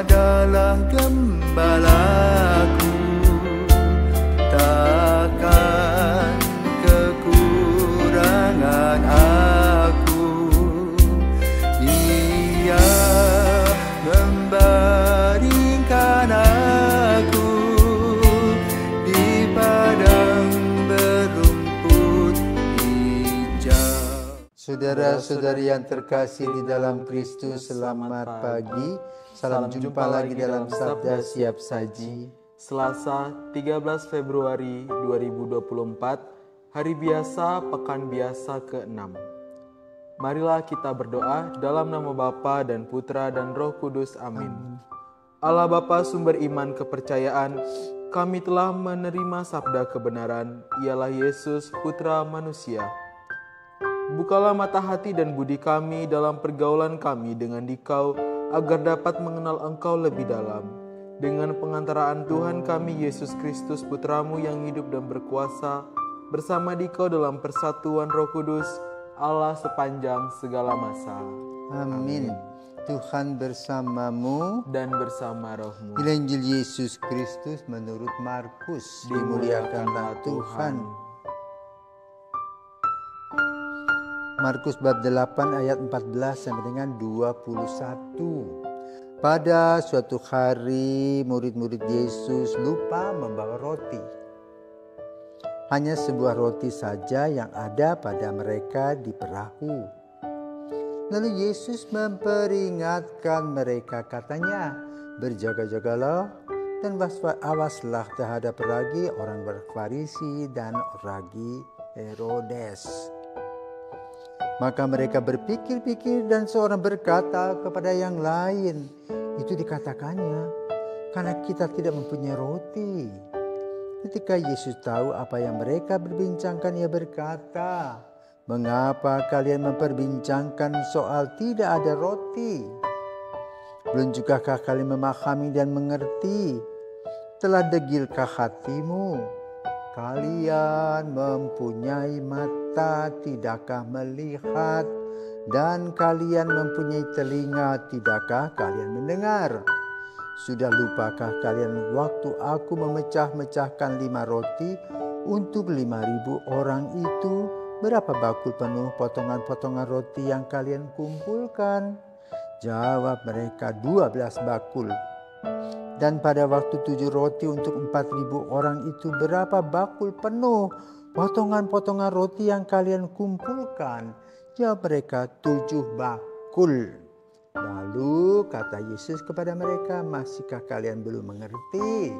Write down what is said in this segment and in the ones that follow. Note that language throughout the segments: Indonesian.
adalah gembalaku, takkan kekurangan aku. Ia membaringkan aku di padang berumput hijau. Saudara-saudari yang terkasih di dalam Kristus, selamat pagi. Salam jumpa lagi dalam Sabda Siap Saji. Selasa 13 Februari 2024, hari biasa pekan biasa ke-6. Marilah kita berdoa dalam nama Bapa dan Putra dan Roh Kudus. Amin. Allah Bapa sumber iman kepercayaan, kami telah menerima sabda kebenaran, ialah Yesus Putra Manusia. Bukalah mata hati dan budi kami dalam pergaulan kami dengan Dikau, agar dapat mengenal Engkau lebih dalam. Dengan pengantaraan Tuhan kami Yesus Kristus Putramu yang hidup dan berkuasa, bersama Dikau dalam persatuan Roh Kudus, Allah sepanjang segala masa. Amin. Tuhan bersamamu Dan bersama rohmu. Inilah Injil Yesus Kristus menurut Markus. Dimuliakanlah Tuhan. Markus bab 8 ayat 14 sampai dengan 21. Pada suatu hari murid-murid Yesus lupa membawa roti. Hanya sebuah roti saja yang ada pada mereka di perahu. Lalu Yesus memperingatkan mereka, katanya, berjaga-jagalah dan awaslah terhadap ragi orang Farisi dan ragi Herodes. Maka mereka berpikir-pikir dan seorang berkata kepada yang lain, itu dikatakannya karena kita tidak mempunyai roti. Ketika Yesus tahu apa yang mereka berbincangkan, ia berkata, mengapa kalian memperbincangkan soal tidak ada roti? Belum jugakah kalian memahami dan mengerti? Telah degilkah hatimu? Kalian mempunyai mata, tidakkah melihat? Dan kalian mempunyai telinga, tidakkah kalian mendengar? Sudah lupakah kalian waktu aku memecah-mecahkan 5 roti untuk 5.000 orang itu? Berapa bakul penuh potongan-potongan roti yang kalian kumpulkan? Jawab mereka, 12 bakul. Dan pada waktu 7 roti untuk 4.000 orang itu, berapa bakul penuh potongan-potongan roti yang kalian kumpulkan? Jawab mereka, 7 bakul. Lalu kata Yesus kepada mereka, masihkah kalian belum mengerti?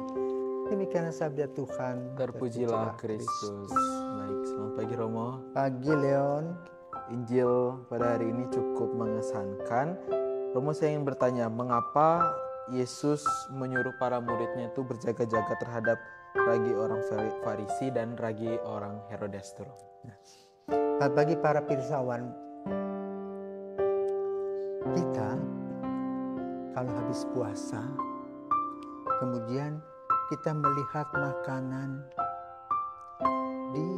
Demikian sabda Tuhan. Terpujilah Kristus. Baik, selamat pagi Romo. Pagi Leon. Injil pada hari ini cukup mengesankan. Romo, saya ingin bertanya, mengapa Yesus menyuruh para muridnya itu berjaga-jaga terhadap ragi orang Farisi dan ragi orang Herodes? Bagi para pirsawan, kita kalau habis puasa, kemudian kita melihat makanan di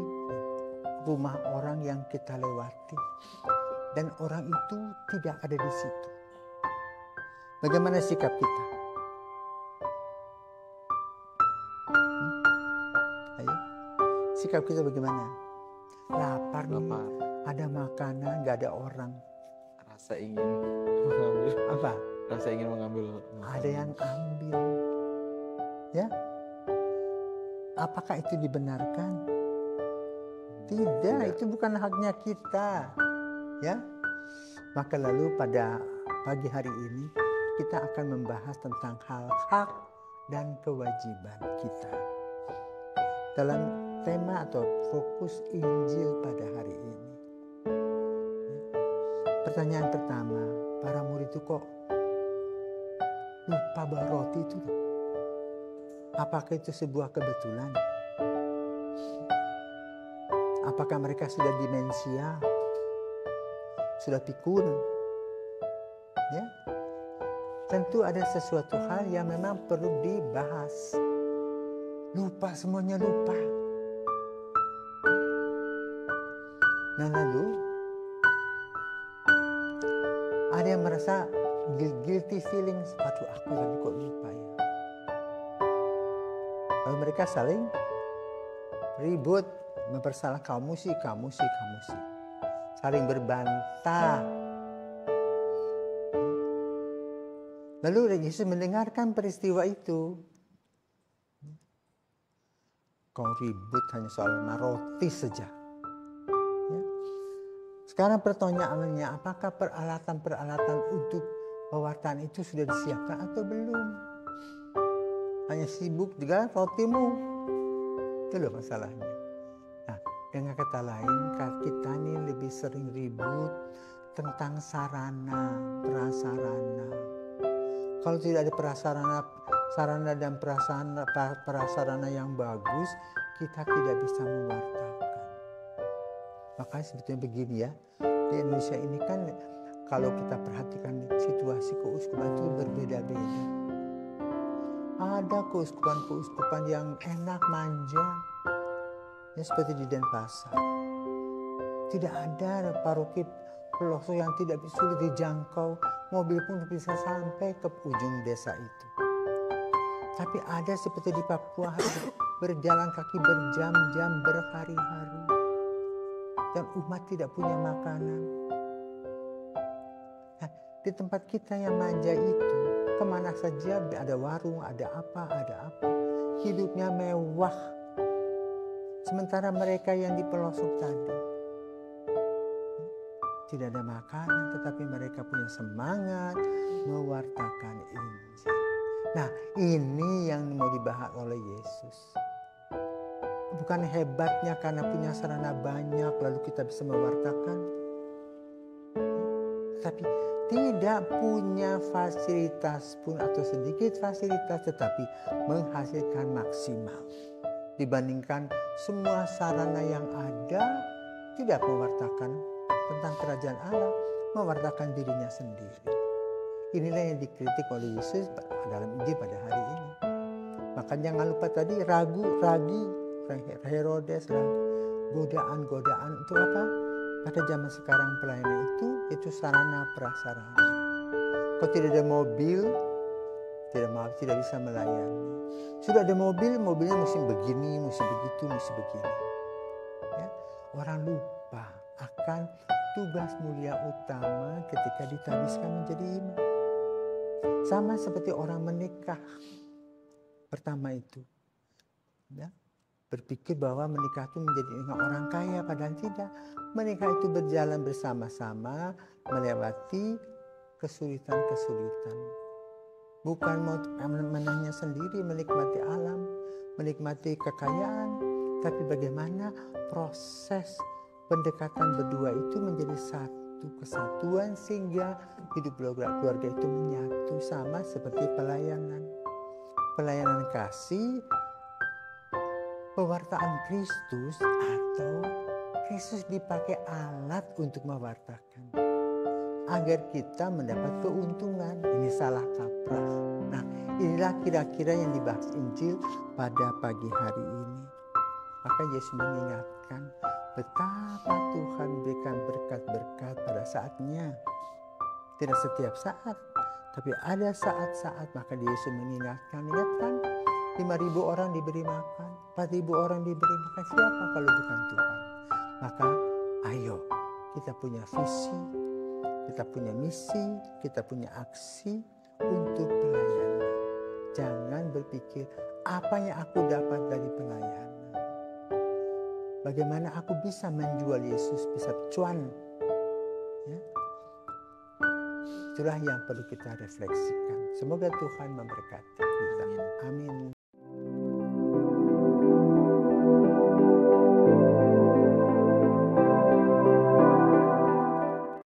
rumah orang yang kita lewati, dan orang itu tidak ada di situ. Bagaimana sikap kita? Ayo, sikap kita bagaimana? Lapar nih, ada makanan, gak ada orang. Rasa ingin mengambil. Apa? Rasa ingin mengambil. Ada yang ambil. Ya? Apakah itu dibenarkan? Tidak, itu bukan haknya kita. Ya? Maka lalu pada pagi hari ini kita akan membahas tentang hal hak dan kewajiban kita. Dalam tema atau fokus Injil pada hari ini. Pertanyaan pertama, para murid itu kok lupa bawa roti itu? Apakah itu sebuah kebetulan? Apakah mereka sudah demensia? Sudah pikun? Ya? Tentu ada sesuatu hal yang memang perlu dibahas. Lupa, semuanya lupa. Nah lalu ada yang merasa guilty feeling, sepatu aku tadi kok lupa ya. Lalu mereka saling ribut, mempersalah, kamu sih. Saling berbantah. Lalu Yesus mendengarkan peristiwa itu. Kau ribut hanya soal roti saja. Ya. Sekarang pertanyaannya, apakah peralatan-peralatan untuk pewartaan itu sudah disiapkan atau belum? Hanya sibuk dengan rotimu. Itu loh masalahnya. Nah, dengan kata lain, kita ini lebih sering ribut tentang sarana, prasarana. Kalau tidak ada sarana dan prasarana yang bagus, kita tidak bisa mewartakan. Makanya sebetulnya begini ya, di Indonesia ini kan kalau kita perhatikan situasi keuskupan itu berbeda-beda. Ada keuskupan yang enak, manja, ya seperti di Denpasar. Tidak ada paroki pelosok yang tidak sulit dijangkau, mobil pun bisa sampai ke ujung desa itu. Tapi ada seperti di Papua, berjalan kaki berjam-jam, berhari-hari, dan umat tidak punya makanan. Nah, di tempat kita yang manja itu, kemana saja ada warung, ada apa, hidupnya mewah. Sementara mereka yang di pelosok tadi tidak ada makanan, tetapi mereka punya semangat mewartakan Injil. Nah, ini yang mau dibahas oleh Yesus. Bukan hebatnya karena punya sarana banyak lalu kita bisa mewartakan, tapi tidak punya fasilitas pun atau sedikit fasilitas tetapi menghasilkan maksimal. Dibandingkan semua sarana yang ada tidak mewartakan tentang kerajaan Allah, mewartakan dirinya sendiri. Inilah yang dikritik oleh Yesus dalam Injil pada hari ini. Maka jangan lupa tadi ragi Herodes, godaan itu apa? Pada zaman sekarang pelayanan itu sarana prasarana. Kalau tidak ada mobil, tidak bisa melayani. Sudah ada mobilnya mesti begini, mesti begitu, mesti begini. Ya, orang lupa akan tugas mulia utama ketika ditabiskan menjadi imam. Sama seperti orang menikah pertama itu, ya, berpikir bahwa menikah itu menjadi dengan orang kaya, padahal tidak. Menikah itu berjalan bersama-sama melewati kesulitan-kesulitan. Bukan mau menangnya sendiri, menikmati alam, menikmati kekayaan, tapi bagaimana proses pendekatan berdua itu menjadi satu kesatuan sehingga hidup keluarga itu menyatu, sama seperti pelayanan kasih, pewartaan Kristus, atau Kristus dipakai alat untuk mewartakan agar kita mendapat keuntungan. Ini salah kaprah. Nah, inilah kira-kira yang dibahas Injil pada pagi hari ini. Maka Yesus mengingatkan betapa Tuhan berikan berkat-berkat pada saatnya. Tidak setiap saat, tapi ada saat-saat. Maka Yesus mengingatkan, ingatkan 5.000 orang diberi makan, 4.000 orang diberi makan. Siapa kalau bukan Tuhan? Maka ayo kita punya visi, kita punya misi, kita punya aksi untuk pelayanan. Jangan berpikir apa yang aku dapat dari pelayanan. Bagaimana aku bisa menjual Yesus, bisa cuan. Ya. Itulah yang perlu kita refleksikan. Semoga Tuhan memberkati kita. Amin.